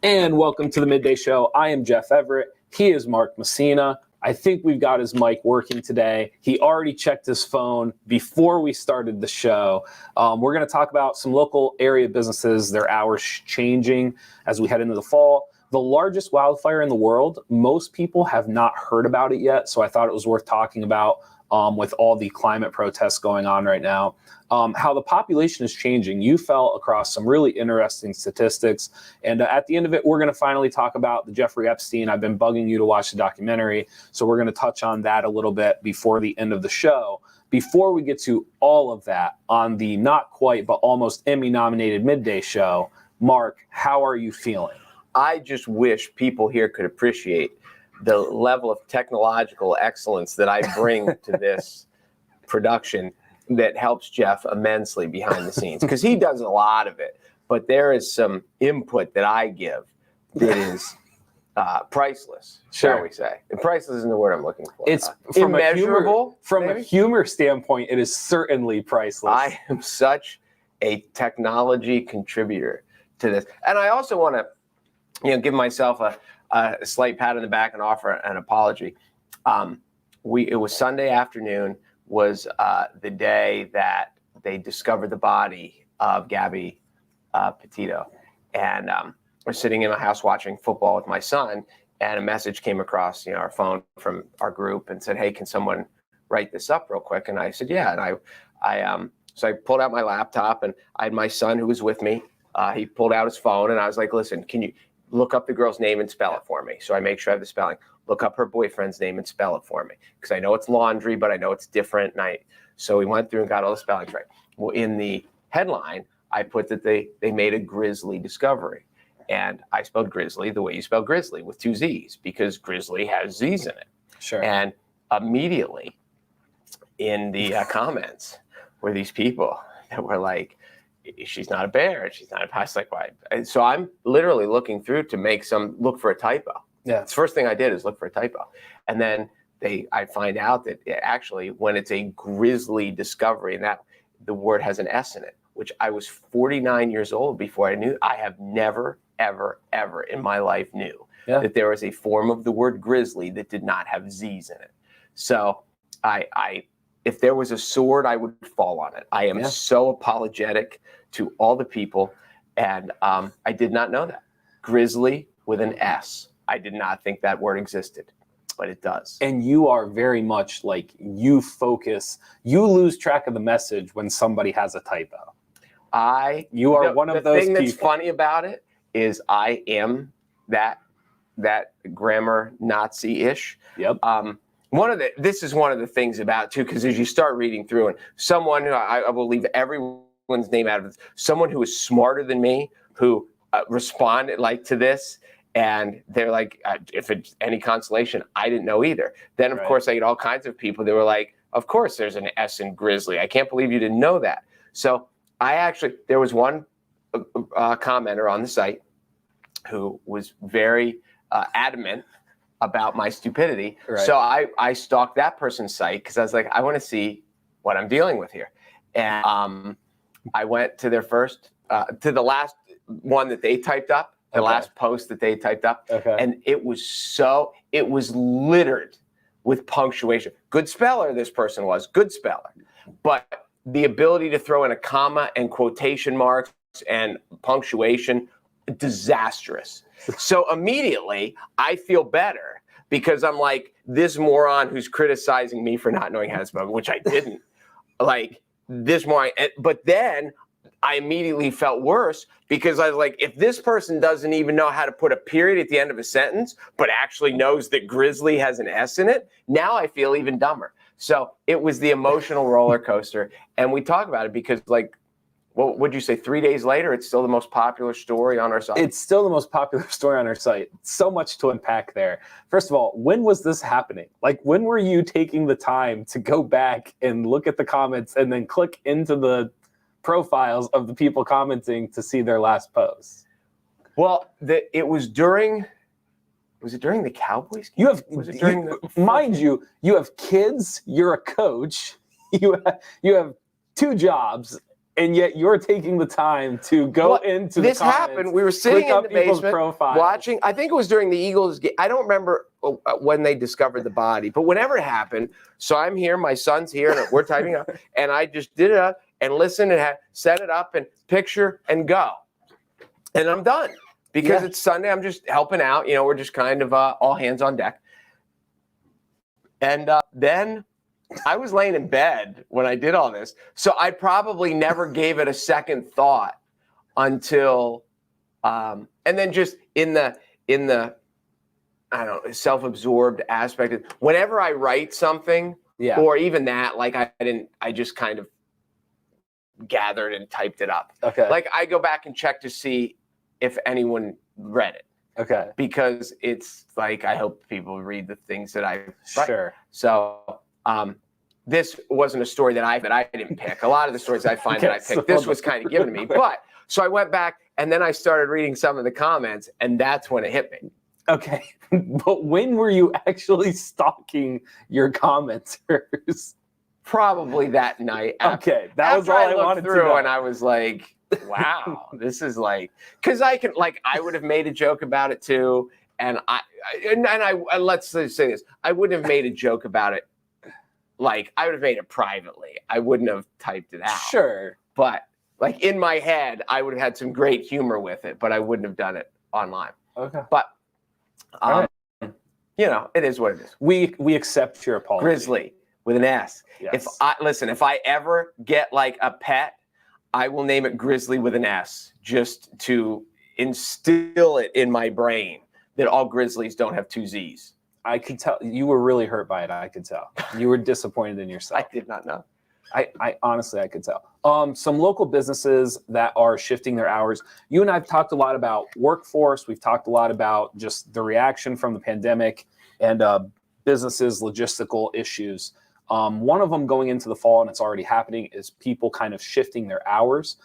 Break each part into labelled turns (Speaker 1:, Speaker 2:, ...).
Speaker 1: And welcome to the Midday Show. I am Jeff Everett. He is Mark Messina. I think we've got his mic working today. He already checked his phone before we started the show. We're going to talk about some local area businesses, their hours changing as we head into the fall. The largest wildfire in the world, most people have not heard about it yet, so I thought it was worth talking about with all the climate protests going on right now. How the population is changing. You fell across some really interesting statistics. And at the end of it, we're going to finally talk about the Jeffrey Epstein. I've been bugging you to watch the documentary, so we're going to touch on that a little bit before the end of the show. Before we get to all of that on the not quite but almost Emmy-nominated Midday Show, Mark, how are you feeling?
Speaker 2: I just wish people here could appreciate the level of technological excellence that I bring to this production that helps Jeff immensely behind the scenes, because he does a lot of it, but there is some input that I give that is priceless, shall we say. And priceless isn't the word I'm looking for.
Speaker 1: It's
Speaker 2: immeasurable.
Speaker 1: From a humor standpoint, it is certainly priceless.
Speaker 2: I am such a technology contributor to this. And I also want to give myself a slight pat on the back and offer an apology. It was Sunday afternoon, was the day that they discovered the body of Gabby Petito. And we're sitting in my house watching football with my son, and a message came across our phone from our group and said, "Hey, can someone write this up real quick?" And I said, "Yeah." And so I pulled out my laptop, and I had my son who was with me. He pulled out his phone, and I was like, "Listen, can you look up the girl's name and spell it for me?" So I make sure I have the spelling. Look up her boyfriend's name and spell it for me, because I know it's laundry, but I know it's different. So we went through and got all the spellings right. Well, in the headline, I put that they made a grisly discovery. And I spelled grizzly the way you spell grizzly, with 2 Z's, because grizzly has Z's in it.
Speaker 1: Sure.
Speaker 2: And immediately in the comments were these people that were like, "She's not a bear, she's not a past." Like, why? And so I'm literally looking through to look for a typo.
Speaker 1: Yeah.
Speaker 2: The first thing I did is look for a typo. And then I find out that actually, when it's a grisly discovery, and that the word has an S in it, which I was 49 years old before I knew. I have never, ever, ever in my life knew that there was a form of the word grizzly that did not have Z's in it. So if there was a sword, I would fall on it. I am so apologetic to all the people. And I did not know that. Grizzly with an S. I did not think that word existed, but it does.
Speaker 1: And you are very much like, you lose track of the message when somebody has a typo. You are one of those people.
Speaker 2: The thing that's funny about it is I am that grammar Nazi-ish.
Speaker 1: Yep.
Speaker 2: This is one of the things about too, because as you start reading through, and someone who I will leave everyone's name out of it, someone who is smarter than me, who responded to this, and they're like, if it's any consolation, I didn't know either. Then of course I get all kinds of people that were like, "Of course there's an S in grizzly. I can't believe you didn't know that." So there was one commenter on the site who was very adamant about my stupidity. Right. So I stalked that person's site, because I was like, I want to see what I'm dealing with here. And I went to their to the last one that they typed up, the last post that they typed up. And it was littered with punctuation. Good speller, this person was, good speller. But the ability to throw in a comma and quotation marks and punctuation, disastrous. So immediately I feel better, because I'm like, this moron who's criticizing me for not knowing how to spell, which I didn't, this moron. But then I immediately felt worse, because I was like, if this person doesn't even know how to put a period at the end of a sentence, but actually knows that grizzly has an S in it, now I feel even dumber. So it was the emotional roller coaster. And we talk about it because, what would you say, 3 days later, it's still the most popular story on our site? It's
Speaker 1: still the most popular story on our site. So much to unpack there. First of all, when was this happening? When were you taking the time to go back and look at the comments and then click into the profiles of the people commenting to see their last posts?
Speaker 2: Well, it was during Was it during the Cowboys game?
Speaker 1: Mind you, you have kids, you're a coach, you have two jobs, and yet you're taking the time to go into the
Speaker 2: this
Speaker 1: comments,
Speaker 2: happened. We were sitting in the basement watching. I think it was during the Eagles game. I don't remember when they discovered the body, but whenever it happened. So I'm here, my son's here, and we're typing up, and I just did it up and listened and set it up and picture and go, and I'm done because it's Sunday. I'm just helping out. We're just kind of all hands on deck, and then. I was laying in bed when I did all this, so I probably never gave it a second thought until, and then just in the I don't know, self-absorbed aspect. Whenever I write something, or even that, like I just kind of gathered and typed it up.
Speaker 1: Okay.
Speaker 2: Like I go back and check to see if anyone read it.
Speaker 1: Okay.
Speaker 2: Because it's like I hope people read the things that I write.
Speaker 1: Sure.
Speaker 2: So. This wasn't a story that I didn't pick. A lot of the stories I find that I picked, this was kind of given to me. But so I went back and then I started reading some of the comments, and that's when it hit me.
Speaker 1: Okay, but when were you actually stalking your commenters?
Speaker 2: Probably that night.
Speaker 1: Okay, that was all I wanted to know.
Speaker 2: And I was like, wow, this is like, because I would have made a joke about it too, and I let's say this, I wouldn't have made a joke about it. Like, I would have made it privately. I wouldn't have typed it out.
Speaker 1: Sure.
Speaker 2: But, like, in my head, I would have had some great humor with it, but I wouldn't have done it online.
Speaker 1: Okay.
Speaker 2: But, it is what it is.
Speaker 1: We accept your apology.
Speaker 2: Grizzly with an S.
Speaker 1: Yes.
Speaker 2: If I ever get, like, a pet, I will name it Grizzly with an S, just to instill it in my brain that all Grizzlies don't have two Z's.
Speaker 1: I could tell you were really hurt by it. I could tell you were disappointed in yourself.
Speaker 2: I did not know.
Speaker 1: I honestly, I could tell. Some local businesses that are shifting their hours. You and I have talked a lot about workforce. We've talked a lot about just the reaction from the pandemic and businesses' logistical issues. One of them going into the fall, and it's already happening, is people kind of shifting their hours.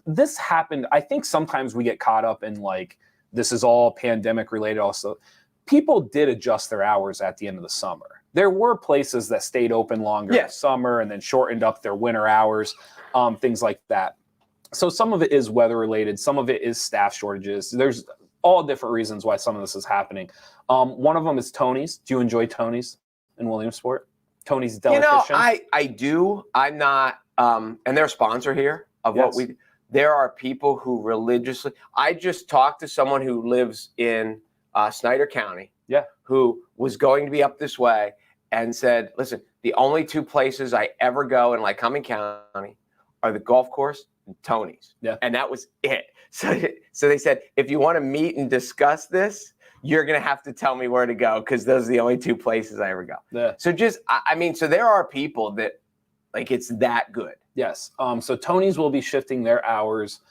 Speaker 1: This happened. I think sometimes we get caught up in like, this is all pandemic related also. People did adjust their hours at the end of the summer. There were places that stayed open longer in the summer and then shortened up their winter hours, things like that. So some of it is weather related. Some of it is staff shortages. There's all different reasons why some of this is happening. One of them is Tony's. Do you enjoy Tony's in Williamsport? Tony's Delicatessen?
Speaker 2: I do. I'm not, and they're a sponsor here of what we do. There are people who religiously, I just talked to someone who lives in Snyder County, who was going to be up this way and said, listen, the only two places I ever go in Lycoming County are the golf course and Tony's. Yeah. And that was it. So they said, if you want to meet and discuss this, you're going to have to tell me where to go because those are the only two places I ever go. Yeah. So so there are people that it's that good.
Speaker 1: Yes. So Tony's will be shifting their hours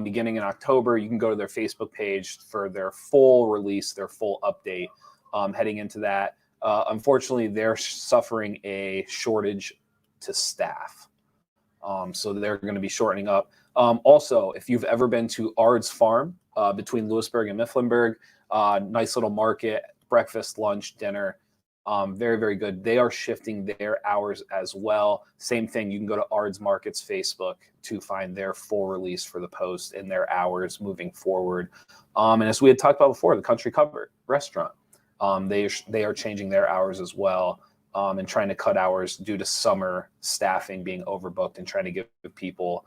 Speaker 1: beginning in October. You can go to their Facebook page for their full release, their full update heading into that. Unfortunately, they're suffering a shortage to staff. So they're going to be shortening up. Also, if you've ever been to Ard's Farm between Lewisburg and Mifflinburg, nice little market, breakfast, lunch, dinner. Very, very good. They are shifting their hours as well. Same thing. You can go to Ard's Market's Facebook to find their full release for the post and their hours moving forward. And as we had talked about before, the Country Cupboard restaurant, they are changing their hours as well and trying to cut hours due to summer staffing being overbooked and trying to give people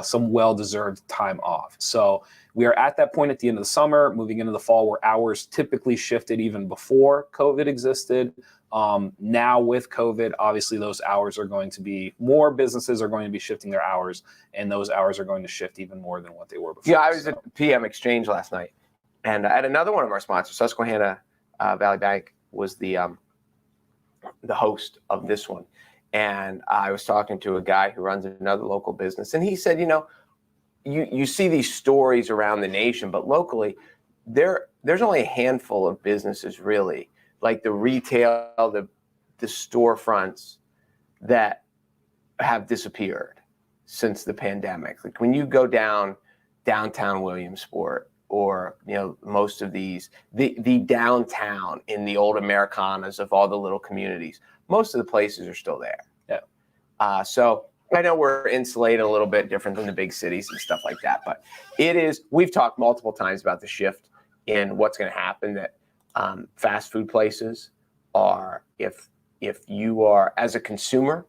Speaker 1: some well-deserved time off. So we are at that point at the end of the summer, moving into the fall, where hours typically shifted even before COVID existed. Now with COVID, obviously those hours are going to be, more businesses are going to be shifting their hours, and those hours are going to shift even more than what they were before.
Speaker 2: Yeah, I was at PM Exchange last night, and at another one of our sponsors, Susquehanna Valley Bank, was the host of this one. And I was talking to a guy who runs another local business, and he said, you see these stories around the nation, but locally, there's only a handful of businesses really, like the retail, the storefronts that have disappeared since the pandemic. Like when you go downtown Williamsport, or most of these, the downtown in the old Americanas of all the little communities, most of the places are still there. Yeah. So I know we're insulated a little bit different than the big cities and stuff like that, but we've talked multiple times about the shift in what's going to happen, that fast food places are, if you are, as a consumer,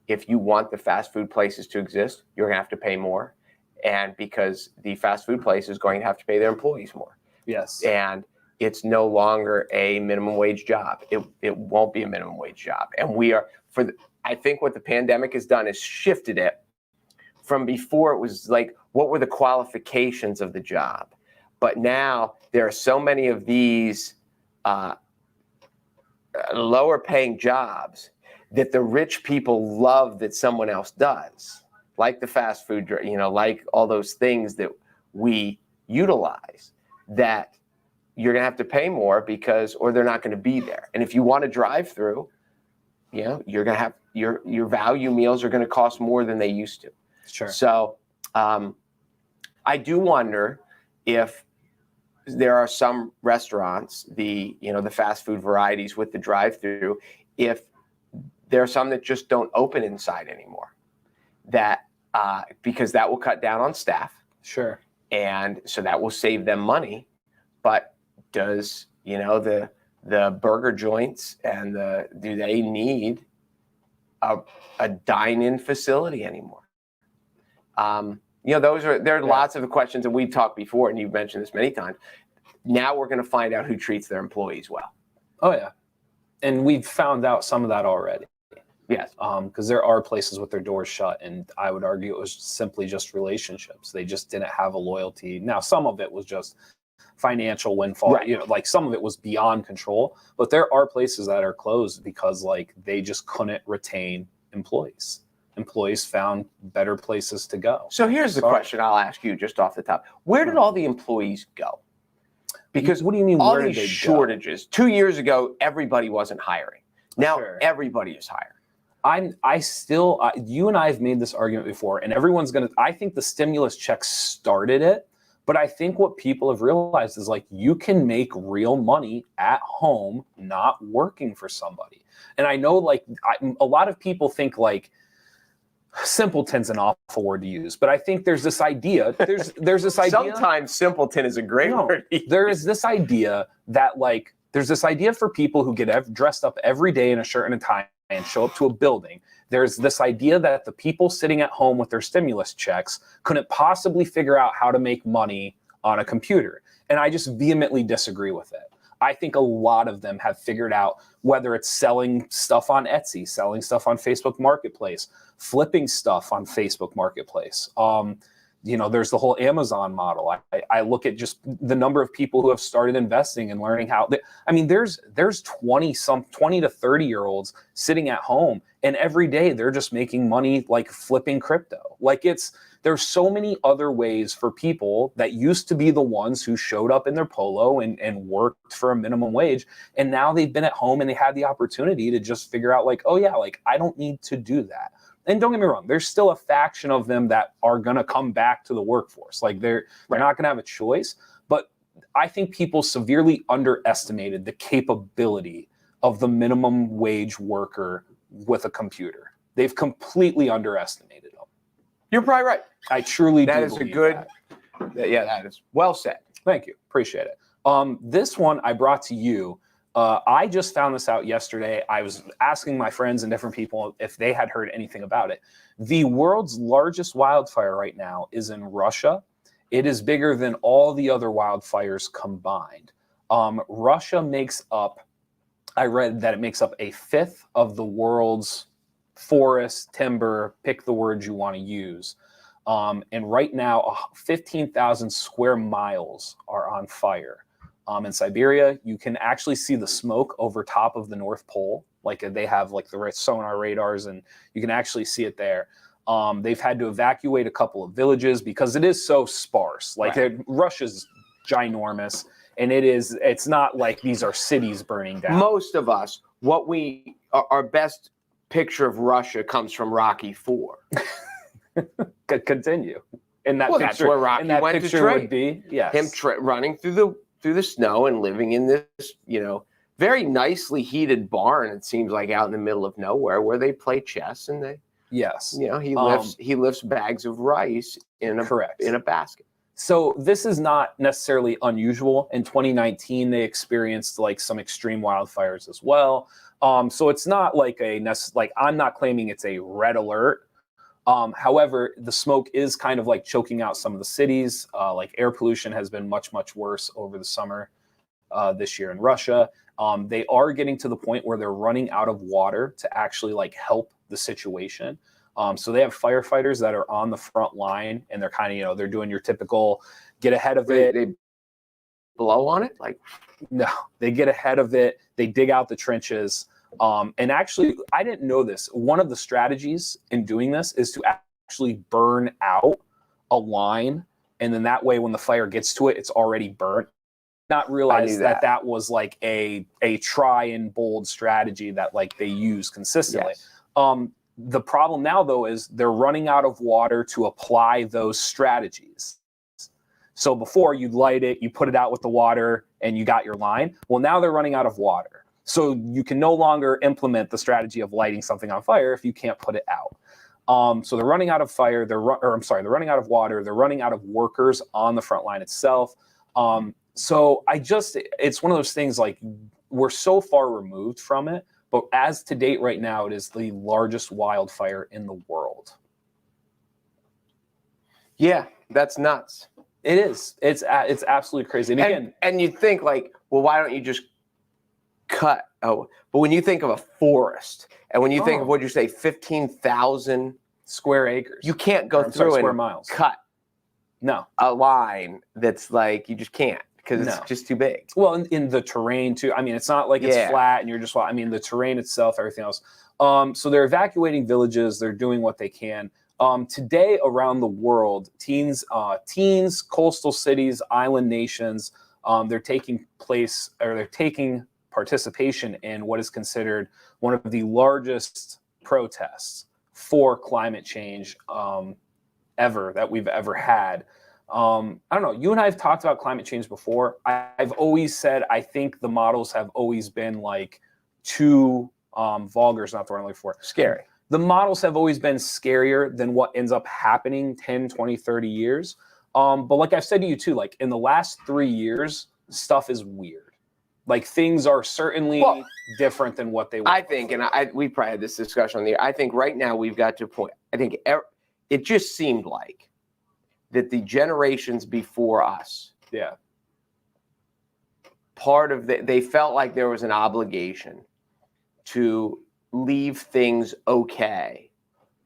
Speaker 2: if you want the fast food places to exist, you're going to have to pay more. And because the fast food place is going to have to pay their employees more.
Speaker 1: Yes.
Speaker 2: And it's no longer a minimum wage job. It won't be a minimum wage job. And I think what the pandemic has done is shifted it from before. It was like, what were the qualifications of the job? But now there are so many of these lower paying jobs that the rich people love that someone else does, like the fast food, like all those things that we utilize, that you're going to have to pay more or they're not going to be there. And if you want to drive through, you're going to have your value meals are going to cost more than they used to.
Speaker 1: Sure.
Speaker 2: So I do wonder if there are some restaurants, the fast food varieties with the drive-through, if there are some that just don't open inside anymore, because that will cut down on staff.
Speaker 1: Sure. And
Speaker 2: so that will save them money. But does, the burger joints do they need a dine-in facility anymore? There are lots of questions, and we've talked before, and you've mentioned this many times. Now we're going to find out who treats their employees well.
Speaker 1: Oh yeah, and we've found out some of that already.
Speaker 2: Yes.
Speaker 1: Because there are places with their doors shut, and I would argue it was simply just relationships. They just didn't have a loyalty. Now, some of it was just financial windfall.
Speaker 2: Right.
Speaker 1: Like some of it was beyond control. But there are places that are closed because they just couldn't retain employees. Employees found better places to go.
Speaker 2: So here's the question I'll ask you just off the top: where did all the employees go? Because
Speaker 1: what do you mean?
Speaker 2: All
Speaker 1: where
Speaker 2: these
Speaker 1: did they
Speaker 2: shortages.
Speaker 1: go?
Speaker 2: 2 years ago, everybody wasn't hiring. Now everybody is hiring.
Speaker 1: You and I have made this argument before, and I think the stimulus checks started it, but I think what people have realized is you can make real money at home, not working for somebody. And I know a lot of people think simpleton's an awful word to use, but I think there's this idea, there's this idea.
Speaker 2: Sometimes simpleton is a great word.
Speaker 1: There is this idea that there's this idea for people who get dressed up every day in a shirt and a tie and show up to a building. There's this idea that the people sitting at home with their stimulus checks couldn't possibly figure out how to make money on a computer. And I just vehemently disagree with it. I think a lot of them have figured out, whether it's selling stuff on Etsy, selling stuff on Facebook Marketplace, flipping stuff on Facebook Marketplace. There's the whole Amazon model. I look at just the number of people who have started investing and learning how. There's 20 to 30 year olds sitting at home, and every day they're just making money flipping crypto. There's so many other ways for people that used to be the ones who showed up in their polo and worked for a minimum wage, and now they've been at home and they had the opportunity to just figure out I don't need to do that. And don't get me wrong, there's still a faction of them that are going to come back to the workforce. They're not going to have a choice. But I think people severely underestimated the capability of the minimum wage worker with a computer. They've completely underestimated them.
Speaker 2: You're probably right.
Speaker 1: I truly do.
Speaker 2: That is that is well said.
Speaker 1: Thank you. Appreciate it. This one I brought to you. I just found this out yesterday. I was asking my friends and different people if they had heard anything about it. The world's largest wildfire right now is in Russia. It is bigger than all the other wildfires combined. Russia makes up, I read that it makes up a fifth of the world's forest, timber, pick the word you want to use. And right now, 15,000 square miles are on fire. In Siberia, you can actually see the smoke over top of the North Pole. They have the sonar radars, and you can actually see it there. They've had to evacuate a couple of villages because it is so sparse. Russia's ginormous, and it's not like these are cities burning down.
Speaker 2: Most of us, our best picture of Russia comes from Rocky IV.
Speaker 1: Continue. In that picture,
Speaker 2: that's where Rocky went to train.
Speaker 1: Would be
Speaker 2: him running through the snow and living in this, very nicely heated barn. It seems like out in the middle of nowhere where they play chess and they
Speaker 1: Yes.
Speaker 2: You know, he lifts bags of rice in a basket.
Speaker 1: So this is not necessarily unusual. In 2019, they experienced like some extreme wildfires as well. So it's not like I'm not claiming it's a red alert. However, the smoke is kind of like choking out some of the cities. Like air pollution has been much, much worse over the summer this year in Russia. They are getting to the point where they're running out of water to actually like help the situation. So they have firefighters that are on the front line, and they're kind of, you know, they're doing your typical get ahead of it.
Speaker 2: They blow on it? Like,
Speaker 1: no, they get ahead of it. They dig out the trenches. And actually, I didn't know this. One of the strategies in doing this is to actually burn out a line. And then that way, when the fire gets to it, it's already burnt. Not realize that was like a try and bold strategy that like they use consistently. Yes. The problem now, though, is they're running out of water to apply those strategies. So before, you'd light it, you put it out with the water, and you got your line. Well, now they're running out of water. So you can no longer implement the strategy of lighting something on fire if you can't put it out. So they're running out of fire. They're running out of water. They're running out of workers on the front line itself. So it's one of those things like we're so far removed from it. But as to date right now, it is the largest wildfire in the world.
Speaker 2: Yeah, that's nuts.
Speaker 1: It is. It's absolutely crazy. And again,
Speaker 2: and you think like, well, why don't you just cut? Oh, but when you think of a forest, and when you think of, what'd you say, 15,000
Speaker 1: square acres,
Speaker 2: you can't go through
Speaker 1: square
Speaker 2: and
Speaker 1: miles.
Speaker 2: Cut a line that's like, you just can't. Because it's just too big.
Speaker 1: Well, in the terrain too. I mean, it's not like it's flat and you're just. I mean, the terrain itself, everything else. So they're evacuating villages. They're doing what they can. Today, around the world, teens, coastal cities, island nations, they're taking participation in what is considered one of the largest protests for climate change that we've ever had. I don't know. You and I have talked about climate change before. I've always said I think the models have always been like too vulgar is not the word I'm looking for.
Speaker 2: Scary.
Speaker 1: The models have always been scarier than what ends up happening 10, 20, 30 years. But like I've said to you too, like in the last 3 years, stuff is weird. Like things are certainly different than what they were.
Speaker 2: I think, and we probably had this discussion on the air. I think right now we've got to a point. I think it just seemed like that the generations before us, part of they felt like there was an obligation to leave things okay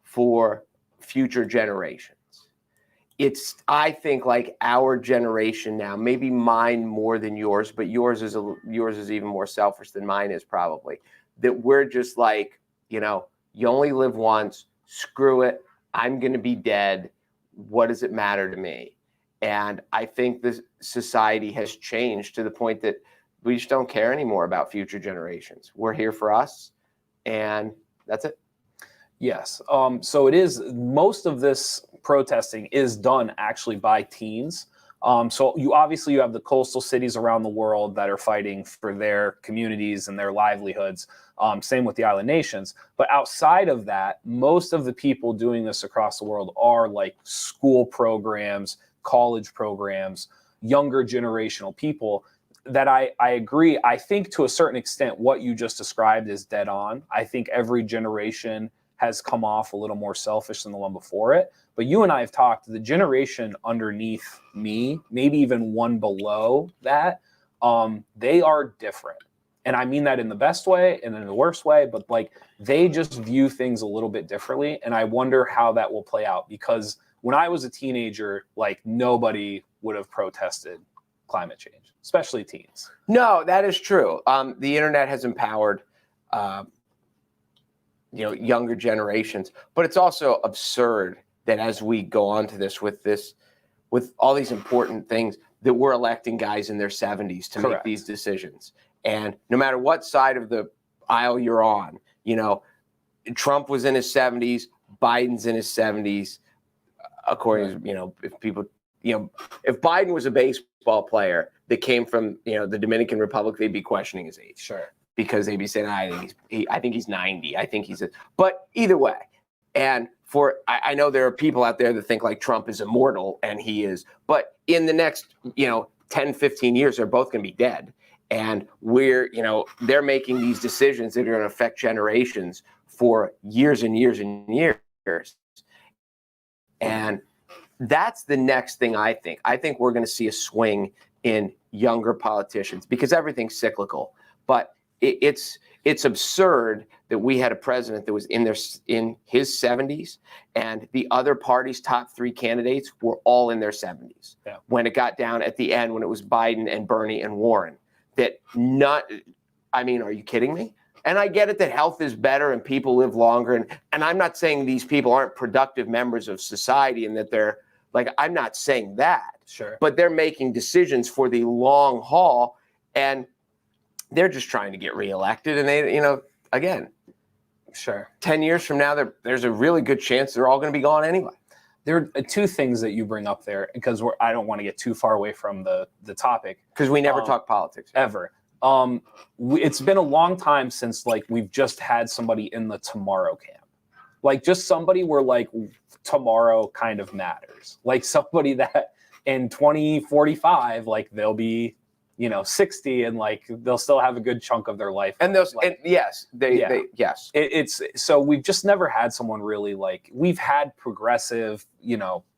Speaker 2: for future generations. It's, I think, like our generation now, maybe mine more than yours, but yours is even more selfish than mine is probably, that we're just like, you know, you only live once, screw it, I'm going to be dead. What does it matter to me? And I think this society has changed to the point that we just don't care anymore about future generations. We're here for us, and that's it.
Speaker 1: Yes. So it is, most of this protesting is done actually by teens. So you have the coastal cities around the world that are fighting for their communities and their livelihoods. Same with the island nations. But outside of that, most of the people doing this across the world are like school programs, college programs, younger generational people that I agree. I think to a certain extent, what you just described is dead on. I think every generation has come off a little more selfish than the one before it. But you and I have talked, the generation underneath me, maybe even one below that, they are different. And I mean that in the best way and in the worst way, but like they just view things a little bit differently. And I wonder how that will play out, because when I was a teenager, like nobody would have protested climate change, especially teens.
Speaker 2: No, that is true. The internet has empowered younger generations, but it's also absurd that as we go on to this with all these important things, that we're electing guys in their 70s to make these decisions. And no matter what side of the aisle you're on, you know, Trump was in his 70s, Biden's in his 70s, according to, you know, if people, you know, if Biden was a baseball player that came from, you know, the Dominican Republic, they'd be questioning his age.
Speaker 1: Sure.
Speaker 2: Because they'd be saying, I think he's 90. I think but either way, And I know there are people out there that think like Trump is immortal, and he is, but in the next, 10, 15 years, they're both going to be dead. And they're making these decisions that are going to affect generations for years and years and years. And that's the next thing I think. I think we're going to see a swing in younger politicians because everything's cyclical. But it's absurd that we had a president that was in his 70s, and the other party's top 3 candidates were all in their 70s. Yeah. When it got down at the end, when it was Biden and Bernie and Warren, are you kidding me? And I get it that health is better and people live longer. And I'm not saying these people aren't productive members of society and that they're I'm not saying that. Sure. But they're making decisions for the long haul, and they're just trying to get reelected. And they, again, sure, 10 years from now, there's a really good chance they're all going to be gone anyway.
Speaker 1: There are 2 things that you bring up there, because I don't want to get too far away from the topic.
Speaker 2: Because we never talk politics.
Speaker 1: Ever. It's been a long time since we've just had somebody in the tomorrow camp. Just somebody where tomorrow kind of matters. Somebody that in 2045, they'll be, 60 and they'll still have a good chunk of their life.
Speaker 2: And yes.
Speaker 1: It's so we've just never had someone really we've had progressive,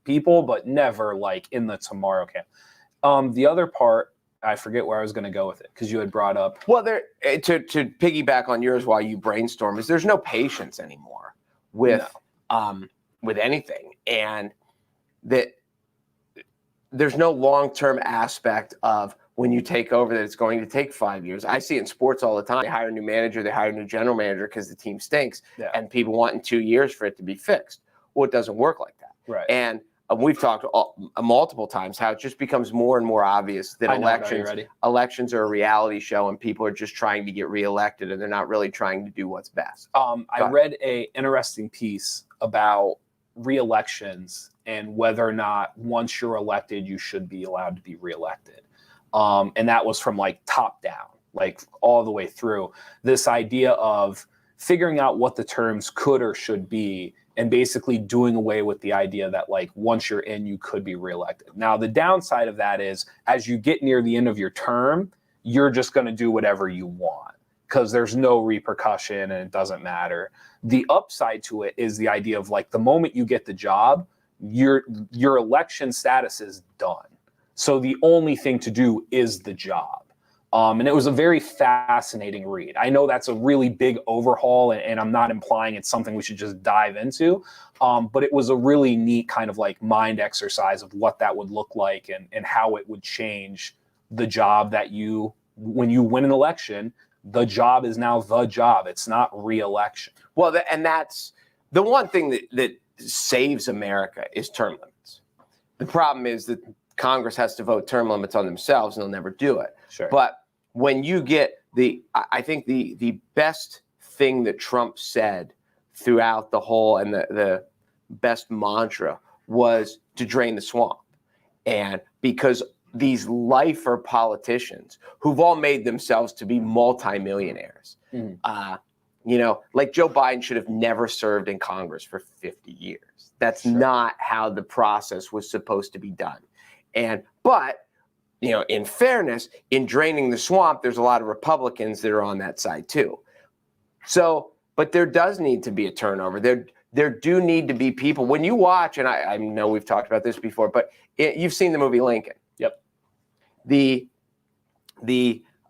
Speaker 1: people, but never in the tomorrow camp. The other part, I forget where I was going to go with it because you had brought up.
Speaker 2: Well, to piggyback on yours while you brainstorm, is there's no patience anymore with anything, and that there's no long-term aspect of when you take over that it's going to take 5 years. I see it in sports all the time. They hire a new manager, they hire a new general manager because the team stinks, and people want in 2 years for it to be fixed. Well, it doesn't work like that.
Speaker 1: Right.
Speaker 2: And we've talked multiple times how it just becomes more and more obvious that elections are a reality show and people are just trying to get reelected and they're not really trying to do what's best.
Speaker 1: I read an interesting piece about reelections and whether or not once you're elected, you should be allowed to be reelected. And that was from top down, all the way through. This idea of figuring out what the terms could or should be, and basically doing away with the idea that once you're in, you could be reelected. Now, the downside of that is as you get near the end of your term, you're just going to do whatever you want because there's no repercussion and it doesn't matter. The upside to it is the idea of the moment you get the job, your election status is done. So the only thing to do is the job. And it was a very fascinating read. I know that's a really big overhaul, and I'm not implying it's something we should just dive into. But it was a really neat kind of mind exercise of what that would look like and how it would change the job that when you win an election, the job is now the job. It's not re-election.
Speaker 2: Well, and that's the one thing that saves America is term limits. The problem is that Congress has to vote term limits on themselves and they'll never do it.
Speaker 1: Sure.
Speaker 2: But when you get I think the best thing that Trump said throughout the whole and the best mantra was to drain the swamp. And because these lifer politicians who've all made themselves to be multimillionaires, Joe Biden should have never served in Congress for 50 years. That's not how the process was supposed to be done. But in fairness, in draining the swamp, there's a lot of Republicans that are on that side too. So, but there does need to be a turnover. There do need to be people. When you watch, and I know we've talked about this before, but you've seen the movie Lincoln.
Speaker 1: Yep.
Speaker 2: The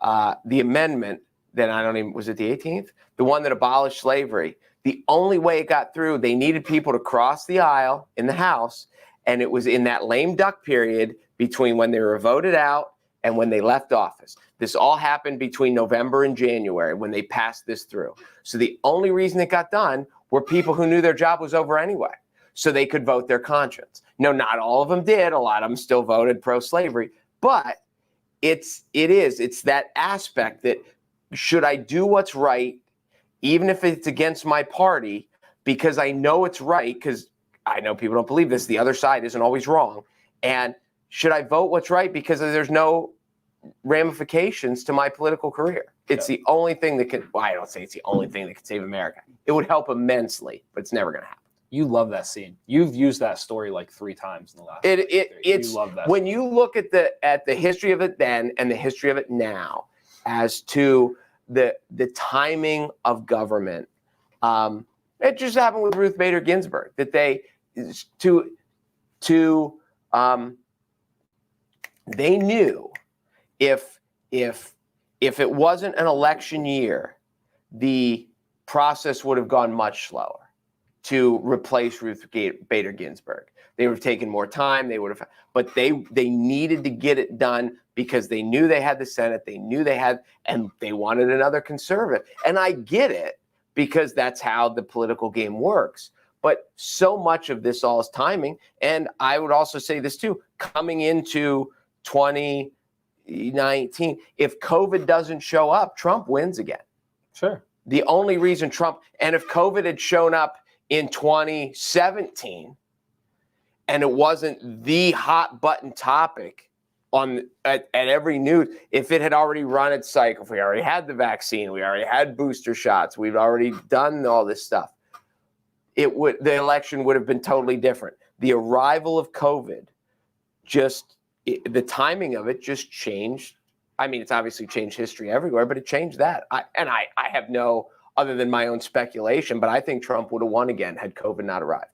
Speaker 2: amendment that was it the 18th? The one that abolished slavery. The only way it got through, they needed people to cross the aisle in the House. And it was in that lame duck period between when they were voted out and when they left office. This all happened between November and January when they passed this through. So the only reason it got done were people who knew their job was over anyway, so they could vote their conscience. No, not all of them did. A lot of them still voted pro-slavery. But it's that aspect that should I do what's right, even if it's against my party, because I know it's right, because I know people don't believe this. The other side isn't always wrong. And should I vote what's right because there's no ramifications to my political career? It's the only thing that I don't say it's the only thing that can save America. It would help immensely, but it's never going to happen.
Speaker 1: You love that scene. You've used that story like 3 times in the last.
Speaker 2: It's
Speaker 1: you love that.
Speaker 2: When you look at the history of it then and the history of it now, as to the timing of government, it just happened with Ruth Bader Ginsburg that they they knew if it wasn't an election year, the process would have gone much slower to replace Ruth Bader Ginsburg. They would have taken more time. But they needed to get it done because they knew they had the Senate. They knew and they wanted another conservative. And I get it because that's how the political game works. But so much of this all is timing. And I would also say this too, coming into 2019, if COVID doesn't show up, Trump wins again.
Speaker 1: Sure.
Speaker 2: The only reason and if COVID had shown up in 2017 and it wasn't the hot button topic at every news, if it had already run its cycle, if we already had the vaccine, we already had booster shots, we've already done all this stuff, the election would have been totally different. The arrival of COVID, the timing of it just changed. I mean, it's obviously changed history everywhere, but it changed that. I have no, other than my own speculation, but I think Trump would have won again had COVID not arrived.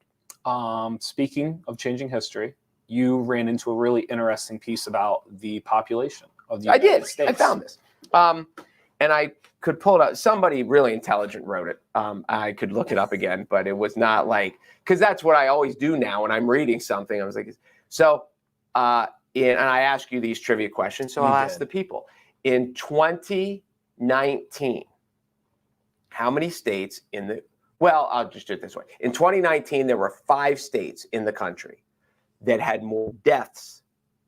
Speaker 1: Speaking of changing history, you ran into a really interesting piece about the population of the United States.
Speaker 2: I found this. And I could pull it out. Somebody really intelligent wrote it. I could look it up again, but it was not because that's what I always do now when I'm reading something. I was like, so, and I ask you these trivia questions, so I'll ask the people. In 2019, how many states I'll just do it this way. In 2019, there were 5 states in the country that had more deaths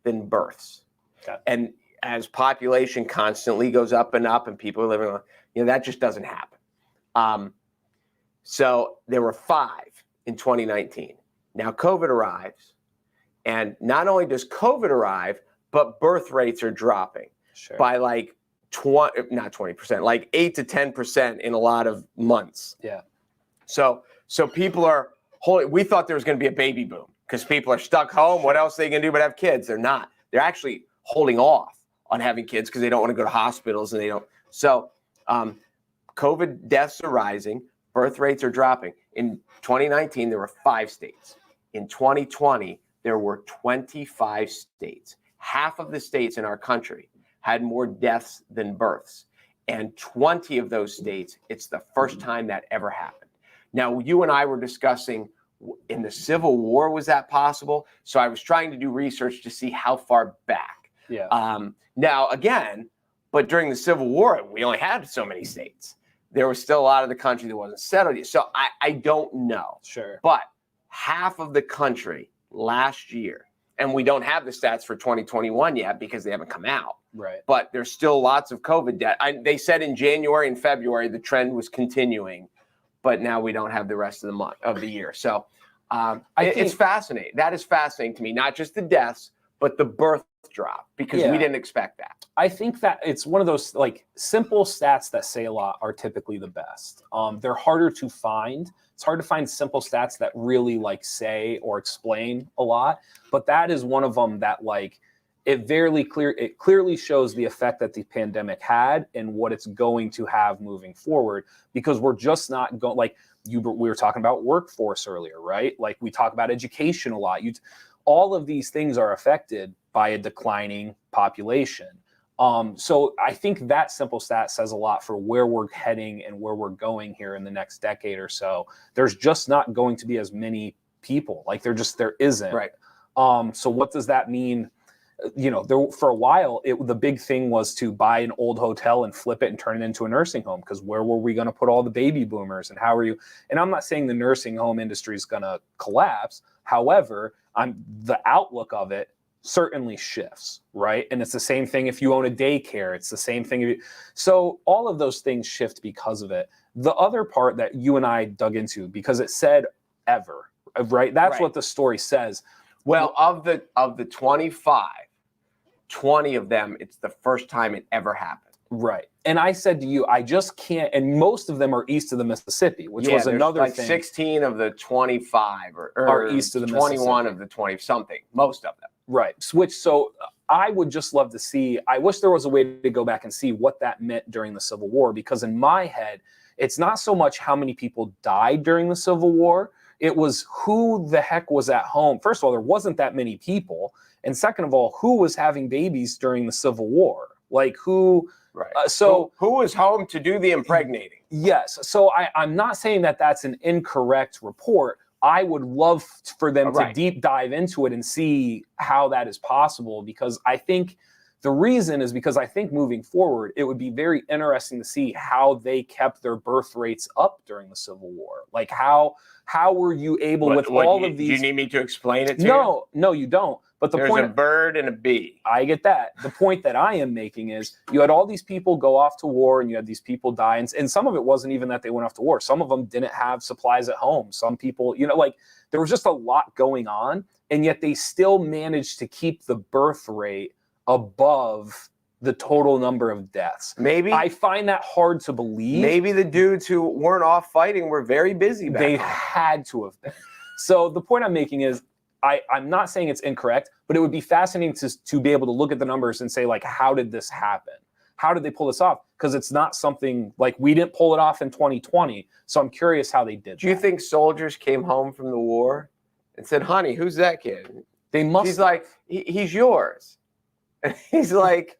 Speaker 2: than births.
Speaker 1: Okay.
Speaker 2: And as population constantly goes up and people are living, that just doesn't happen. So there were 5 in 2019. Now COVID arrives, and not only does COVID arrive, but birth rates are dropping by not 20%, like 8 to 10% in a lot of months.
Speaker 1: Yeah.
Speaker 2: So people are we thought there was going to be a baby boom because people are stuck home. What else are they going to do but have kids? They're not. They're actually holding off on having kids because they don't want to go to hospitals and they don't. So COVID deaths are rising. Birth rates are dropping. In 2019, there were 5 states. In 2020, there were 25 states. Half of the states in our country had more deaths than births. And 20 of those states, it's the first time that ever happened. Now, you and I were discussing in the Civil War, was that possible? So I was trying to do research to see how far back.
Speaker 1: Yeah.
Speaker 2: Now, again, but during the Civil War, we only had so many states. There was still a lot of the country that wasn't settled yet. So I don't know.
Speaker 1: Sure.
Speaker 2: But half of the country last year, and we don't have the stats for 2021 yet because they haven't come out.
Speaker 1: Right. But
Speaker 2: there's still lots of COVID death. They said in January and February the trend was continuing, but now we don't have the rest of the year. So it's fascinating. That is fascinating to me. Not just the deaths, but the birth drop, because we didn't expect that.
Speaker 1: I think that it's one of those simple stats that say a lot are typically the best. They're harder to find. It's hard to find simple stats that really say or explain a lot, but that is one of them that it clearly shows the effect that the pandemic had and what it's going to have moving forward, because we're just not going we were talking about workforce earlier, right? We talk about education a lot. All of these things are affected by a declining population. So I think that simple stat says a lot for where we're heading and where we're going here in the next decade or so. There's just not going to be as many people. There isn't.
Speaker 2: Right.
Speaker 1: So what does that mean? For a while, the big thing was to buy an old hotel and flip it and turn it into a nursing home, because where were we going to put all the baby boomers, and how are you? And I'm not saying the nursing home industry is going to collapse. However, the outlook of it certainly shifts, right? And it's the same thing if you own a daycare. It's the same thing. So all of those things shift because of it. The other part that you and I dug into, because it said ever, right? That's what the story says.
Speaker 2: Well, of the 25, 20 of them, it's the first time it ever happened.
Speaker 1: Right. And I said to you, I just can't, and most of them are east of the Mississippi, which was another
Speaker 2: like
Speaker 1: thing.
Speaker 2: 16 of the 25 or
Speaker 1: are east of the
Speaker 2: 21
Speaker 1: Mississippi.
Speaker 2: of the 20 something, most of them.
Speaker 1: Right. So I would just love to see, I wish there was a way to go back and see what that meant during the Civil War, because in my head, it's not so much how many people died during the Civil War. It was who the heck was at home. First of all, there wasn't that many people. And second of all, who was having babies during the Civil War? Like who...
Speaker 2: Right.
Speaker 1: So
Speaker 2: who was home to do the impregnating?
Speaker 1: Yes. So I'm not saying that that's an incorrect report. I would love for them to deep dive into it and see how that is possible, because I think the reason is because I think moving forward, it would be very interesting to see how they kept their birth rates up during the Civil War. Like how were you able with all of these?
Speaker 2: Do you need me to explain it to you?
Speaker 1: No, you don't. But
Speaker 2: There's a bird and a bee.
Speaker 1: I get that. The point that I am making is you had all these people go off to war, and you had these people die. And some of it wasn't even that they went off to war. Some of them didn't have supplies at home. Some people, like there was just a lot going on. And yet they still managed to keep the birth rate above the total number of deaths.
Speaker 2: Maybe.
Speaker 1: I find that hard to believe.
Speaker 2: Maybe the dudes who weren't off fighting were very busy back
Speaker 1: They
Speaker 2: then.
Speaker 1: had to have been. So the point I'm making is, I'm not saying it's incorrect, but it would be fascinating to be able to look at the numbers and say, like, how did this happen? How did they pull this off? Because it's not something like we didn't pull it off in 2020. So I'm curious how they did.
Speaker 2: Do you think soldiers came home from the war and said, honey, who's that kid?
Speaker 1: They must.
Speaker 2: She's like, he's yours. And he's like,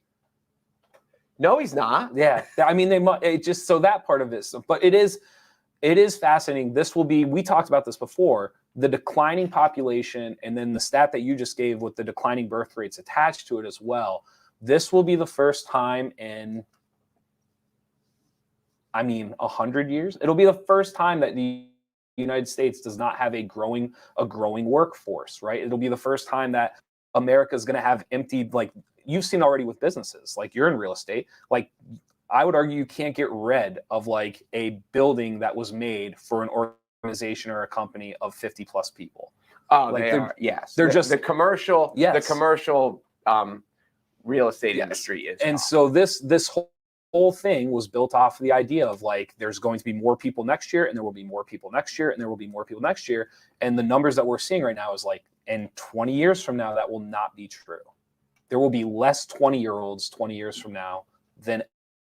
Speaker 2: no, he's not.
Speaker 1: Yeah. I mean, they must, it just, so that part of it. But it is fascinating. This will be, we talked about this before, the declining population, and then the stat that you just gave with the declining birth rates attached to it as well. This will be the first time in, 100 years. It'll be the first time that the United States does not have a growing workforce, right? It'll be the first time that America is going to have emptied, like you've seen already with businesses, like you're in real estate. Like I would argue you can't get rid of like a building that was made for an organization or a company of 50 plus people.
Speaker 2: Oh,
Speaker 1: like
Speaker 2: they are. Yes.
Speaker 1: They're just
Speaker 2: the commercial,
Speaker 1: yes.
Speaker 2: The commercial real estate industry is.
Speaker 1: And so this whole thing was built off of the idea of like, there's going to be more people next year, and there will be more people next year, and there will be more people next year. And the numbers that we're seeing right now is like, in 20 years from now, that will not be true. There will be less 20-year-olds 20 years from now than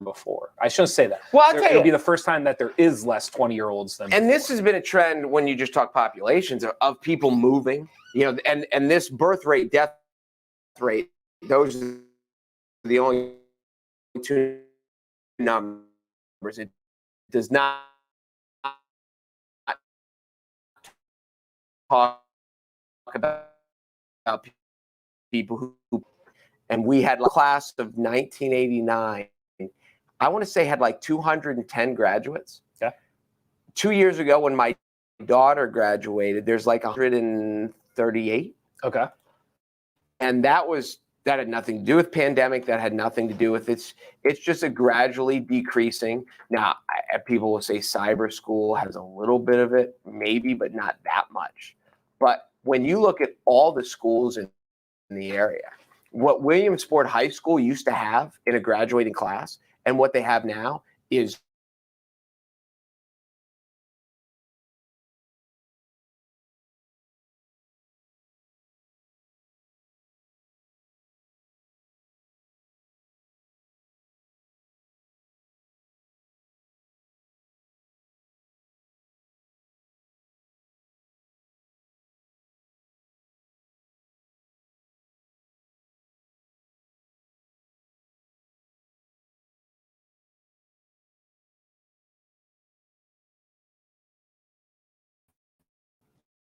Speaker 1: before. I shouldn't say that.
Speaker 2: Well, I'll tell you,
Speaker 1: it'll be the first time that there is less 20-year-olds than
Speaker 2: and
Speaker 1: before.
Speaker 2: This has been a trend when you just talk populations of people moving, and this birth rate, death rate, those are the only two numbers. It does not talk about people who, and we had a class of 1989, I want to say had like 210 graduates.
Speaker 1: Yeah. 2
Speaker 2: years ago when my daughter graduated, there's like 138.
Speaker 1: Okay.
Speaker 2: And that had nothing to do with pandemic. That had nothing to do with it's just a gradually decreasing. Now, people will say cyber school has a little bit of it, maybe, but not that much. But when you look at all the schools in the area, what Williamsport High School used to have in a graduating class and what they have now is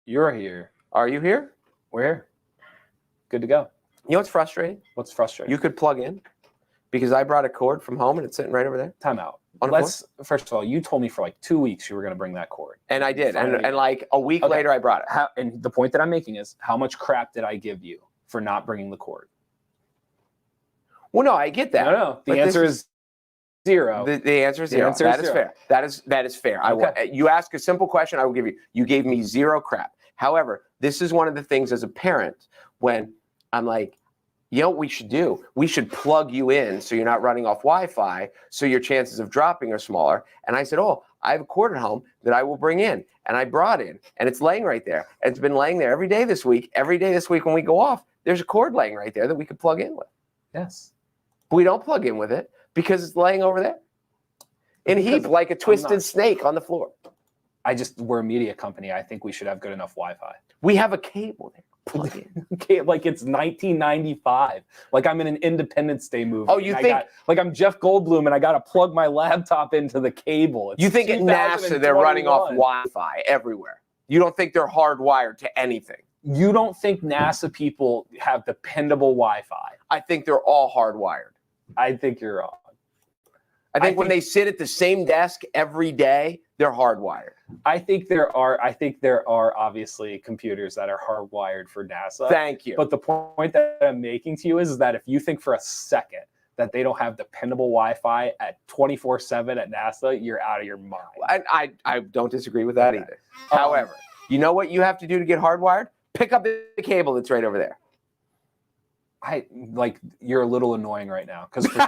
Speaker 1: You're here.
Speaker 2: Are you here?
Speaker 1: We're here. Good to go.
Speaker 2: You know what's frustrating?
Speaker 1: What's frustrating?
Speaker 2: You could plug in because I brought a cord from home and it's sitting right over there.
Speaker 1: Time out.
Speaker 2: On
Speaker 1: First of all, you told me for like 2 weeks you were going to bring that cord.
Speaker 2: And I did. And like a week later, I brought it.
Speaker 1: And the point that I'm making is, how much crap did I give you for not bringing the cord?
Speaker 2: Well, no, I get that.
Speaker 1: No. The answer is zero.
Speaker 2: The answer is zero. That is fair. That is fair.
Speaker 1: Okay.
Speaker 2: You ask a simple question, I will give you. You gave me zero crap. However, this is one of the things as a parent when I'm like, You know what we should do? We should plug you in so you're not running off Wi-Fi, so your chances of dropping are smaller. And I said, oh, I have a cord at home that I will bring in. And I brought in, and it's laying right there. And it's been laying there every day this week. Every day this week when we go off, there's a cord laying right there that we could plug in with.
Speaker 1: Yes.
Speaker 2: But we don't plug in with it because it's laying over there in a heap like a twisted snake on the floor.
Speaker 1: We're a media company. I think we should have good enough Wi-Fi.
Speaker 2: We have a cable there. Plug in.
Speaker 1: Okay, like it's 1995. Like I'm in an Independence Day movie.
Speaker 2: Oh, you think?
Speaker 1: Like I'm Jeff Goldblum and I got to plug my laptop into the cable.
Speaker 2: You think at NASA they're running off Wi-Fi everywhere? You don't think they're hardwired to anything?
Speaker 1: You don't think NASA people have dependable Wi-Fi?
Speaker 2: I think they're all hardwired.
Speaker 1: I think you're wrong.
Speaker 2: I think when they sit at the same desk every day, they're hardwired.
Speaker 1: I think there are obviously computers that are hardwired for NASA.
Speaker 2: Thank you.
Speaker 1: But the point that I'm making to you is that if you think for a second that they don't have dependable Wi-Fi at 24/7 at NASA, you're out of your mind.
Speaker 2: I don't disagree with that either. However, you know what you have to do to get hardwired? Pick up the cable that's right over there.
Speaker 1: You're a little annoying right now because for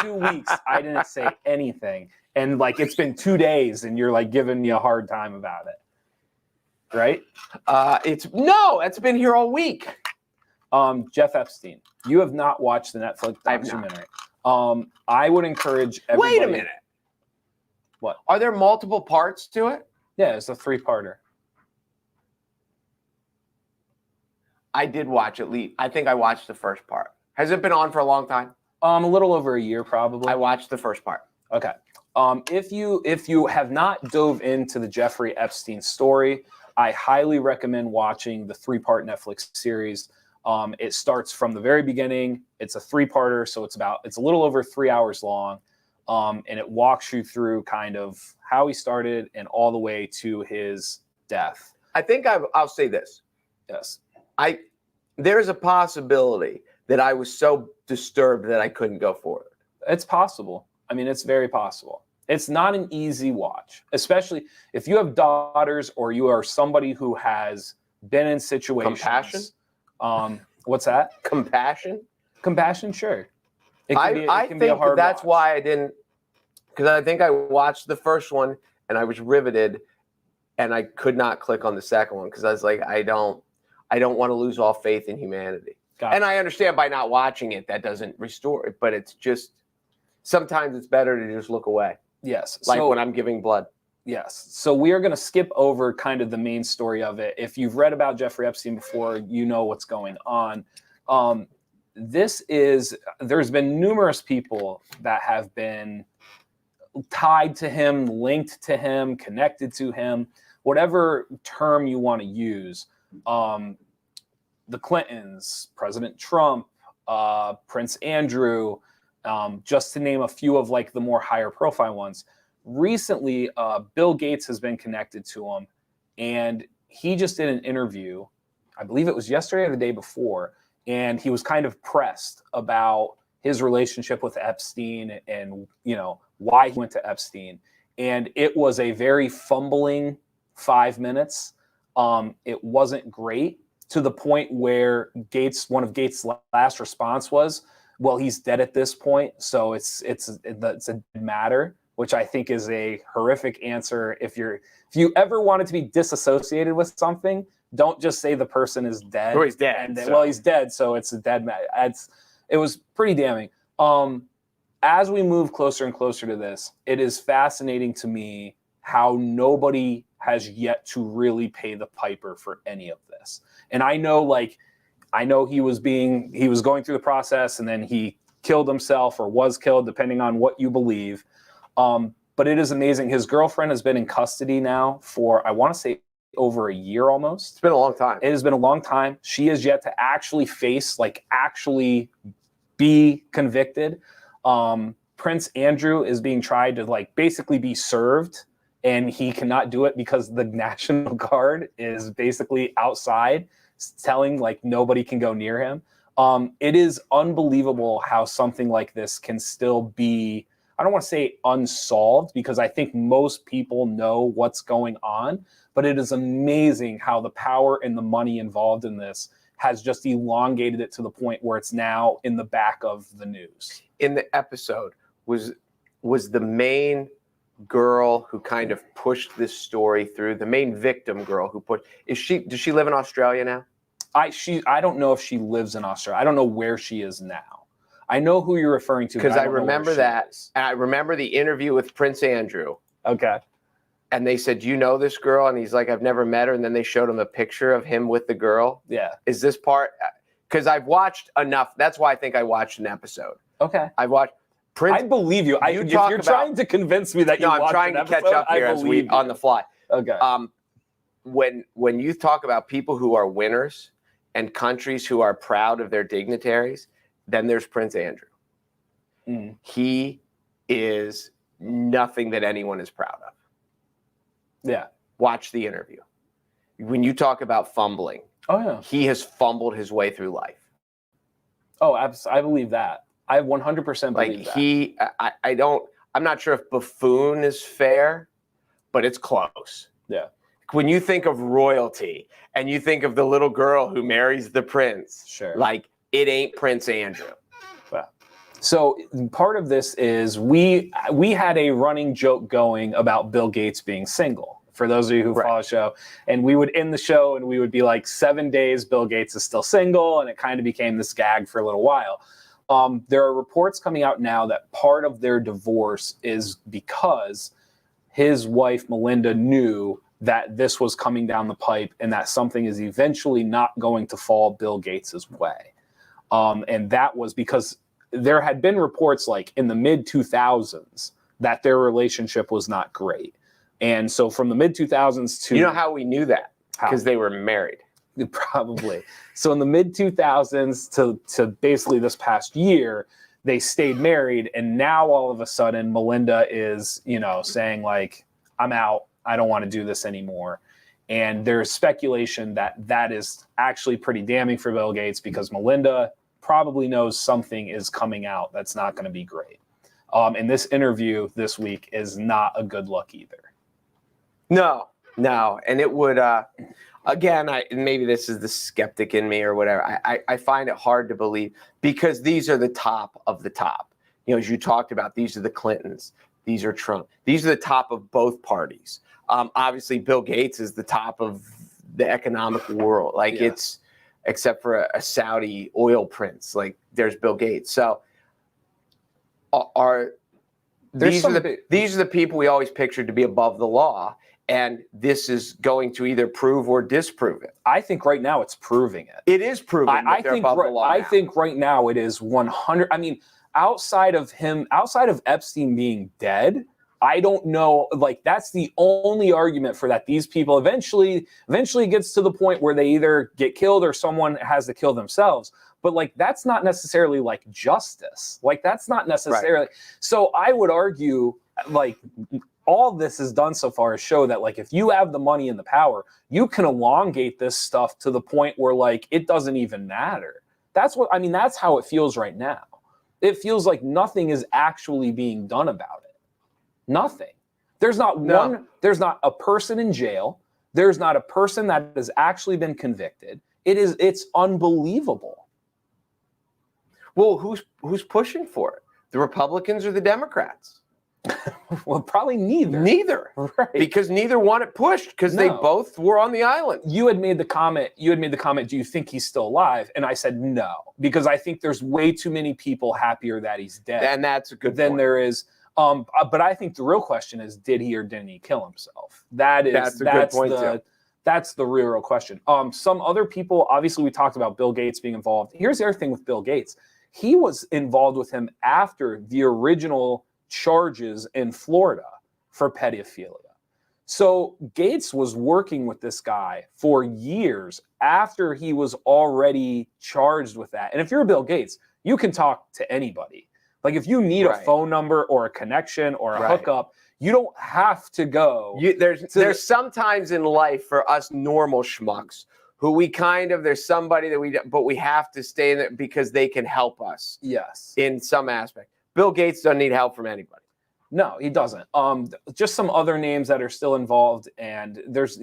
Speaker 1: 2 weeks, I didn't say anything. And like, it's been 2 days and you're like giving me a hard time about it. Right?
Speaker 2: It's been here all week.
Speaker 1: Jeff Epstein, you have not watched the Netflix documentary. I would encourage everybody.
Speaker 2: Wait a minute.
Speaker 1: What?
Speaker 2: Are there multiple parts to it?
Speaker 1: Yeah, it's a 3-parter.
Speaker 2: I did watch at least. I think I watched the first part. Has it been on for a long time?
Speaker 1: A little over a year, probably.
Speaker 2: I watched the first part.
Speaker 1: Okay. If you have not dove into the Jeffrey Epstein story, I highly recommend watching the 3-part Netflix series. It starts from the very beginning. It's a 3-parter, so it's a little over 3 hours long, and it walks you through kind of how he started and all the way to his death.
Speaker 2: I think I'll say this.
Speaker 1: Yes.
Speaker 2: There's a possibility that I was so disturbed that I couldn't go forward.
Speaker 1: It's possible. I mean, it's very possible. It's not an easy watch, especially if you have daughters or you are somebody who has been in situations.
Speaker 2: Compassion?
Speaker 1: What's that?
Speaker 2: Compassion?
Speaker 1: Compassion, sure.
Speaker 2: I think that's why I didn't, because I think I watched the first one and I was riveted and I could not click on the second one because I was like, I don't want to lose all faith in humanity. And I understand by not watching it, that doesn't restore it, but it's just, sometimes it's better to just look away.
Speaker 1: Yes.
Speaker 2: Like when I'm giving blood.
Speaker 1: Yes. So we are going to skip over kind of the main story of it. If you've read about Jeffrey Epstein before, you know what's going on. There's been numerous people that have been tied to him, linked to him, connected to him, whatever term you want to use. The Clintons, President Trump, Prince Andrew, just to name a few of like the more higher profile ones. Recently, Bill Gates has been connected to him, and he just did an interview, I believe it was yesterday or the day before, and he was kind of pressed about his relationship with Epstein and, why he went to Epstein. And it was a very fumbling 5 minutes. It wasn't great, to the point where one of Gates' last response was, well, he's dead at this point, so it's a dead matter, which I think is a horrific answer. If you ever wanted to be disassociated with something, don't just say the person is dead.
Speaker 2: Or he's dead.
Speaker 1: Well, he's dead, so it's a dead matter. It was pretty damning. As we move closer and closer to this, it is fascinating to me how nobody has yet to really pay the piper for any of this. And I know he was going through the process and then he killed himself or was killed, depending on what you believe. But it is amazing. His girlfriend has been in custody now for, I want to say, over a year almost.
Speaker 2: It's been a long time.
Speaker 1: It has been a long time. She is yet to actually actually be convicted. Prince Andrew is being tried to basically be served, and he cannot do it because the National Guard is basically outside telling nobody can go near him. It is unbelievable how something like this can still be, I don't want to say unsolved, because I think most people know what's going on, but it is amazing how the power and the money involved in this has just elongated it to the point where it's now in the back of the news.
Speaker 2: In the episode, was the main girl who kind of pushed this story through, the main victim girl who does she live in Australia now?
Speaker 1: I don't know if she lives in Australia. I don't know where she is now. I know who you're referring to.
Speaker 2: Because I remember that. And I remember the interview with Prince Andrew.
Speaker 1: Okay.
Speaker 2: And they said, "Do you know this girl?" And he's like, "I've never met her." And then they showed him a picture of him with the girl.
Speaker 1: Yeah.
Speaker 2: Is this part? Because I've watched enough. That's why I think I watched an episode.
Speaker 1: Okay.
Speaker 2: I've watched Prince.
Speaker 1: I believe you. If you're trying to convince me that you watched
Speaker 2: I'm trying
Speaker 1: an
Speaker 2: to catch
Speaker 1: episode,
Speaker 2: up here as we on the fly.
Speaker 1: Okay.
Speaker 2: When you talk about people who are winners and countries who are proud of their dignitaries, then there's Prince Andrew.
Speaker 1: Mm.
Speaker 2: He is nothing that anyone is proud of.
Speaker 1: Yeah.
Speaker 2: Watch the interview. When you talk about fumbling, he has fumbled his way through life.
Speaker 1: Oh, I believe that. I 100% believe that.
Speaker 2: I'm not sure if buffoon is fair, but it's close.
Speaker 1: Yeah.
Speaker 2: When you think of royalty and you think of the little girl who marries the prince,
Speaker 1: sure.
Speaker 2: Like it ain't Prince Andrew.
Speaker 1: Well, so part of this is we had a running joke going about Bill Gates being single. For those of you who follow the show, and we would end the show and we would be like 7 days Bill Gates is still single, and it kind of became this gag for a little while. There are reports coming out now that part of their divorce is because his wife Melinda knew that this was coming down the pipe and that something is eventually not going to fall Bill Gates's way. And that was because there had been reports like in the mid-2000s that their relationship was not great. And so from the mid-2000s to...
Speaker 2: You know how we knew that? Because they were married.
Speaker 1: Probably. So in the mid-2000s to basically this past year, they stayed married. And now all of a sudden, Melinda is, saying like, I'm out. I don't want to do this anymore. And there's speculation that that is actually pretty damning for Bill Gates because Melinda probably knows something is coming out that's not going to be great. And this interview this week is not a good look either. No.
Speaker 2: And it would, again, maybe this is the skeptic in me or whatever. I find it hard to believe because these are the top of the top. As you talked about, these are the Clintons. These are Trump. These are the top of both parties. Obviously, Bill Gates is the top of the economic world. It's, except for a Saudi oil prince, there's Bill Gates. So these are the people we always pictured to be above the law. And this is going to either prove or disprove it.
Speaker 1: I think right now it's proving it.
Speaker 2: It is proving that they're above the law now.
Speaker 1: I think right now it is 100. I mean, outside of Epstein being dead, I don't know. That's the only argument for that. These people eventually it gets to the point where they either get killed or someone has to kill themselves. But that's not necessarily justice. That's not necessarily. Right. So I would argue all this has done so far is show that if you have the money and the power, you can elongate this stuff to the point where it doesn't even matter. That's how it feels right now. It feels like nothing is actually being done about it. Nothing. There's not a person in jail. There's not a person that has actually been convicted. It's unbelievable.
Speaker 2: Well, who's pushing for it? The Republicans or the Democrats?
Speaker 1: Well, probably neither.
Speaker 2: Neither.
Speaker 1: Right.
Speaker 2: Because neither want it pushed because they both were on the island.
Speaker 1: You had made the comment, do you think he's still alive? And I said no, because I think there's way too many people happier that he's dead.
Speaker 2: And that's a good
Speaker 1: than
Speaker 2: point.
Speaker 1: There is. But I think the real question is, did he or didn't he kill himself? That's a good point too. That's the real question. Some other people, obviously we talked about Bill Gates being involved. Here's the other thing with Bill Gates. He was involved with him after the original charges in Florida for pedophilia. So Gates was working with this guy for years after he was already charged with that. And if you're Bill Gates, you can talk to anybody. If you need a phone number or a connection or a hookup, you don't have to go.
Speaker 2: There's sometimes in life for us normal schmucks who there's somebody but we have to stay in there because they can help us.
Speaker 1: Yes.
Speaker 2: In some aspect. Bill Gates doesn't need help from anybody.
Speaker 1: No, he doesn't. Just some other names that are still involved. And there's,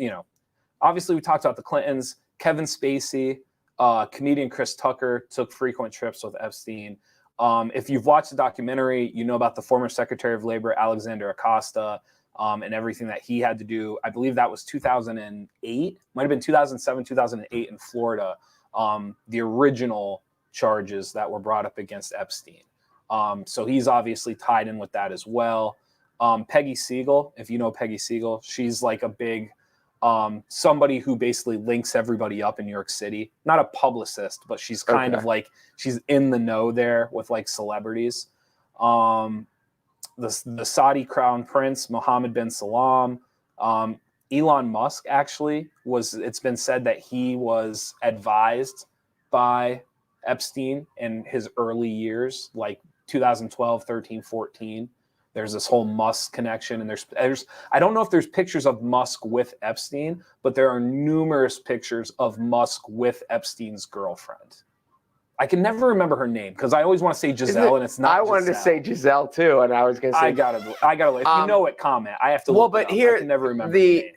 Speaker 1: obviously we talked about the Clintons, Kevin Spacey. Comedian Chris Tucker took frequent trips with Epstein. If you've watched the documentary, you know about the former Secretary of Labor, Alexander Acosta, and everything that he had to do. I believe that was 2008, might have been 2007, 2008 in Florida, the original charges that were brought up against Epstein. So he's obviously tied in with that as well. Peggy Siegel, if you know Peggy Siegel, she's like a big somebody who basically links everybody up in New York City. Not a publicist, but she's kind of like, she's in the know there with like celebrities. The Saudi crown prince, Mohammed bin Salman, Elon Musk actually it's been said that he was advised by Epstein in his early years, like 2012, 13, 14. There's this whole Musk connection, and there's I don't know if there's pictures of Musk with Epstein, but there are numerous pictures of Musk with Epstein's girlfriend. I can never remember her name because I always want to say Giselle, and it's not.
Speaker 2: I wanted to say Giselle too, and I was going to say
Speaker 1: I gotta. If you know it, comment. I have to.
Speaker 2: Well, but here
Speaker 1: I can never remember the name.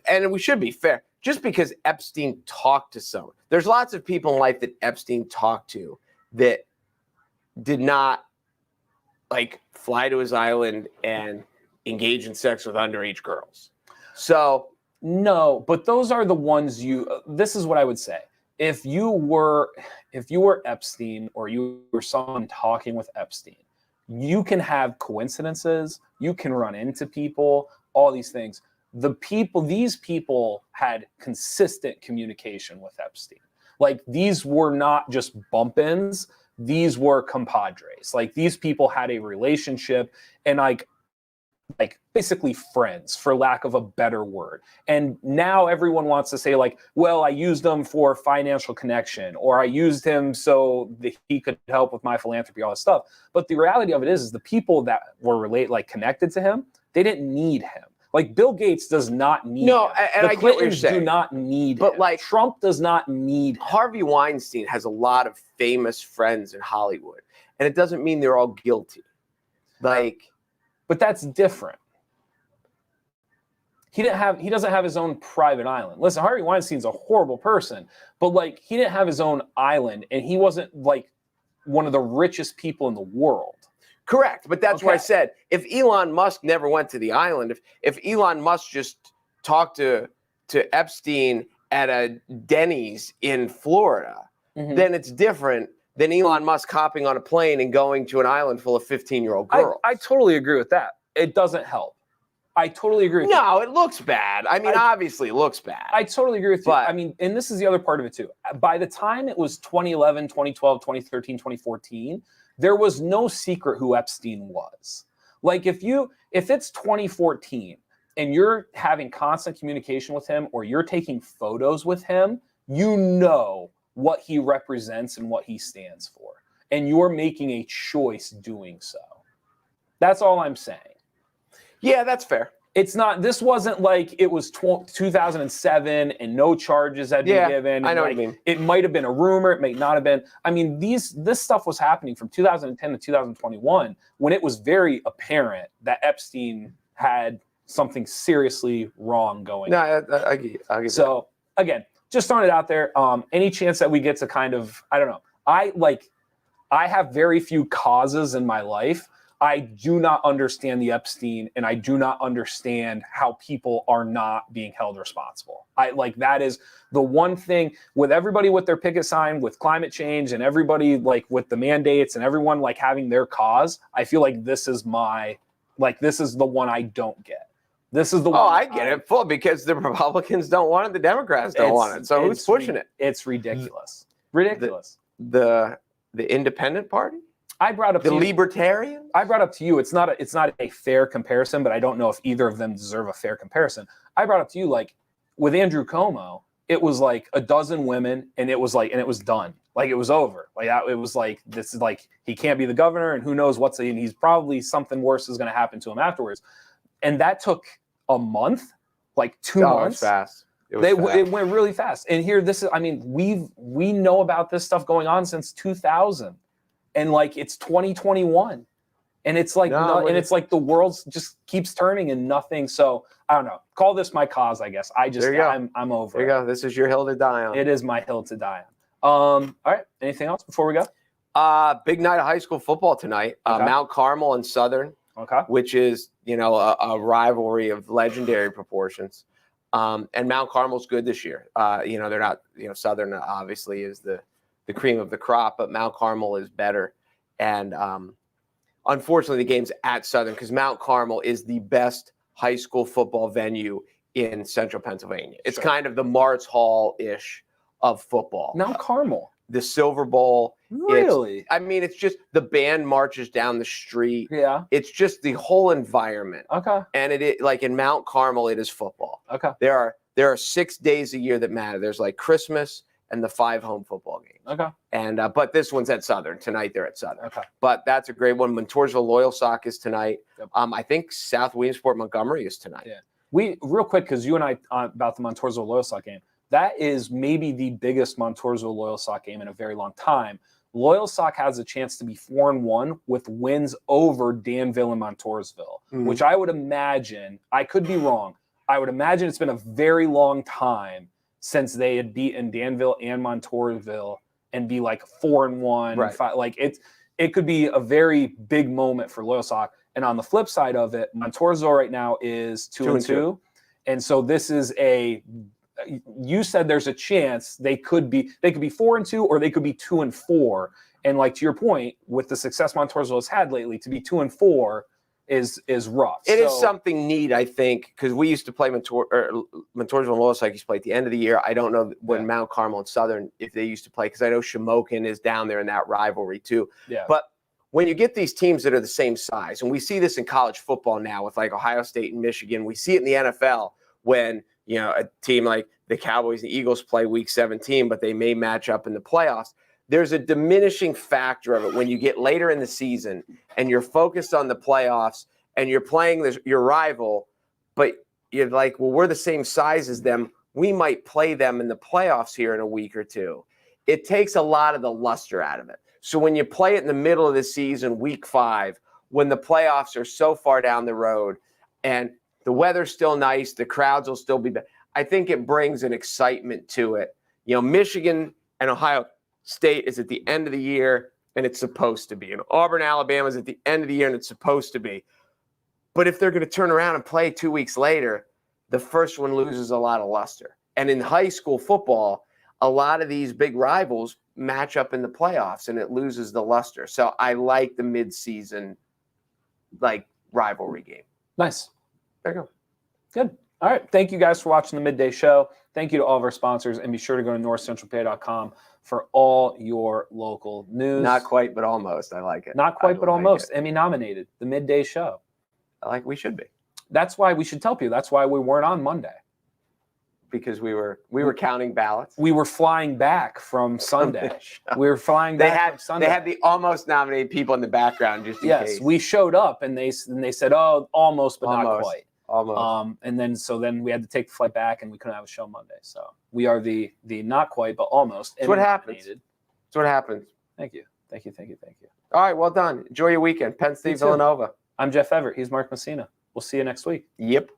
Speaker 2: And we should be fair. Just because Epstein talked to someone, there's lots of people in life that Epstein talked to that did not like fly to his island and engage in sex with underage girls. So
Speaker 1: no, but those are the ones this is what I would say. If you were Epstein or you were someone talking with Epstein, you can have coincidences, you can run into people, all these things. These people had consistent communication with Epstein. Like these were not just bump-ins, these were compadres. Like these people had a relationship and like basically friends, for lack of a better word. And now everyone wants to say like, well, I used them for financial connection, or I used him so that he could help with my philanthropy, all this stuff. But the reality of it is the people that were connected to him, they didn't need him. Like Bill Gates does not need him.
Speaker 2: And
Speaker 1: the Clintons do not need him.
Speaker 2: Like
Speaker 1: Trump does not need him.
Speaker 2: Harvey Weinstein has a lot of famous friends in Hollywood, and it doesn't mean they're all guilty.
Speaker 1: But that's different. He doesn't have his own private island. Listen, Harvey Weinstein's a horrible person, but like he didn't have his own island, and he wasn't like one of the richest people in the world.
Speaker 2: Correct, but that's why I said if Elon Musk never went to the island, if Elon Musk just talked to Epstein at a Denny's in Florida, then it's different than Elon Musk hopping on a plane and going to an island full of 15-year-old girls.
Speaker 1: I totally agree with that. It doesn't help. I totally agree with you.
Speaker 2: No, it looks bad. I mean, obviously it looks bad.
Speaker 1: I totally agree with you. I mean, and this is the other part of it too. By the time it was 2011, 2012, 2013, 2014, there was no secret who Epstein was. Like if it's 2014 and you're having constant communication with him or you're taking photos with him, you know what he represents and what he stands for. And you're making a choice doing so. That's all I'm saying.
Speaker 2: Yeah, that's fair.
Speaker 1: It's not, this wasn't like it was 2007 and no charges had been given.
Speaker 2: I know
Speaker 1: what
Speaker 2: you mean.
Speaker 1: It might have been a rumor. It may not have been. I mean, this stuff was happening from 2010 to 2021 when it was very apparent that Epstein had something seriously wrong going on.
Speaker 2: I get it.
Speaker 1: So again, just throwing it out there. Any chance that we get to kind of, I don't know. I have very few causes in my life. I do not understand the Epstein, and I do not understand how people are not being held responsible. That is the one thing with everybody with their picket sign, with climate change, and everybody like with the mandates and everyone like having their cause. I feel like this is the one I don't get. This is the one.
Speaker 2: Oh, I get it full because the Republicans don't want it, the Democrats don't want it. So who's pushing it?
Speaker 1: It's ridiculous. Ridiculous.
Speaker 2: The independent party?
Speaker 1: I brought up
Speaker 2: the libertarian.
Speaker 1: I brought up to you. It's not a fair comparison, but I don't know if either of them deserve a fair comparison. I brought up to you like with Andrew Cuomo, it was like a dozen women, and it was done. Like it was over. Like it was like this is like he can't be the governor, and who knows and he's probably something worse is going to happen to him afterwards. And that took a month, like 2 months.
Speaker 2: It was fast.
Speaker 1: It went really fast. And here, we know about this stuff going on since 2000. And like it's 2021, And it's like it's like the world just keeps turning and nothing. So I don't know. Call this my cause, I guess. I'm over
Speaker 2: There you go. This is your hill to die on.
Speaker 1: It is my hill to die on. All right. Anything else before we go?
Speaker 2: Big night of high school football tonight.
Speaker 1: Okay.
Speaker 2: Mount Carmel and Southern.
Speaker 1: Okay.
Speaker 2: Which is, a rivalry of legendary proportions. And Mount Carmel's good this year. They're not, Southern obviously is the cream of the crop, but Mount Carmel is better. And unfortunately, the game's at Southern because Mount Carmel is the best high school football venue in central Pennsylvania. It's kind of the Martz Hall-ish of football.
Speaker 1: Mount Carmel.
Speaker 2: The Silver Bowl.
Speaker 1: Really?
Speaker 2: It's just the band marches down the street.
Speaker 1: Yeah.
Speaker 2: It's just the whole environment.
Speaker 1: Okay.
Speaker 2: And it like in Mount Carmel, it is football.
Speaker 1: Okay.
Speaker 2: There are 6 days a year that matter. There's like Christmas and the 5 home football games.
Speaker 1: Okay.
Speaker 2: And but this one's at Southern. Tonight they're at Southern.
Speaker 1: Okay.
Speaker 2: But that's a great one. Montoursville Loyalsock is tonight.
Speaker 1: Yep.
Speaker 2: I think South Williamsport Montgomery is tonight.
Speaker 1: Yeah. We real quick because you and I about the Montoursville Loyalsock game. That is maybe the biggest Montoursville Loyalsock game in a very long time. Loyalsock has a chance to be 4-1 with wins over Danville and Montoursville, which I would imagine, I could be wrong, I would imagine it's been a very long time since they had beaten Danville and Montoursville and be like 4-1.
Speaker 2: Right.
Speaker 1: It could be a very big moment for Loyalsock. And on the flip side of it, Montoursville right now is 2-2. And so this is you said there's a chance they could be 4-2 or they could be 2-4. And like to your point, with the success Montoursville has had lately, to be 2-4 is rough.
Speaker 2: It is something neat, I think, because we used to play Montoursville and Loyalsock used to play at the end of the year. I don't know when Mount Carmel and Southern, if they used to play, because I know Shamokin is down there in that rivalry too.
Speaker 1: Yeah.
Speaker 2: But when you get these teams that are the same size, and we see this in college football now with like Ohio State and Michigan, we see it in the NFL when a team like the Cowboys and the Eagles play week 17, but they may match up in the playoffs. There's a diminishing factor of it when you get later in the season and you're focused on the playoffs and you're playing your rival, but you're like, well, we're the same size as them. We might play them in the playoffs here in a week or two. It takes a lot of the luster out of it. So when you play it in the middle of the season, week 5, when the playoffs are so far down the road and the weather's still nice, the crowds will still be there, I think it brings an excitement to it. Michigan and Ohio State is at the end of the year, and it's supposed to be. And Auburn, Alabama is at the end of the year, and it's supposed to be. But if they're going to turn around and play 2 weeks later, the first one loses a lot of luster. And in high school football, a lot of these big rivals match up in the playoffs, and it loses the luster. So I like the mid-season, rivalry game.
Speaker 1: Nice.
Speaker 2: There you go.
Speaker 1: Good. All right. Thank you guys for watching the Midday Show. Thank you to all of our sponsors, and be sure to go to NorthcentralPa.com for all your local news.
Speaker 2: Not quite, but almost. I like it.
Speaker 1: Not quite, but almost. Emmy-nominated, the Midday Show.
Speaker 2: We should be.
Speaker 1: That's why we should tell people. That's why we weren't on Monday.
Speaker 2: Because we were counting ballots.
Speaker 1: We were flying back from Sunday. We were flying back from Sunday.
Speaker 2: They had the almost nominated people in the background just in case.
Speaker 1: Yes, we showed up and they said, "Oh, almost, but not quite."
Speaker 2: Almost.
Speaker 1: And then we had to take the flight back and we couldn't have a show Monday. So we are the not quite, but almost.
Speaker 2: That's what happens. That's what happens.
Speaker 1: Thank you.
Speaker 2: All right, well done. Enjoy your weekend. Penn State, Villanova.
Speaker 1: I'm Jeff Everett. He's Mark Messina. We'll see you next week.
Speaker 2: Yep.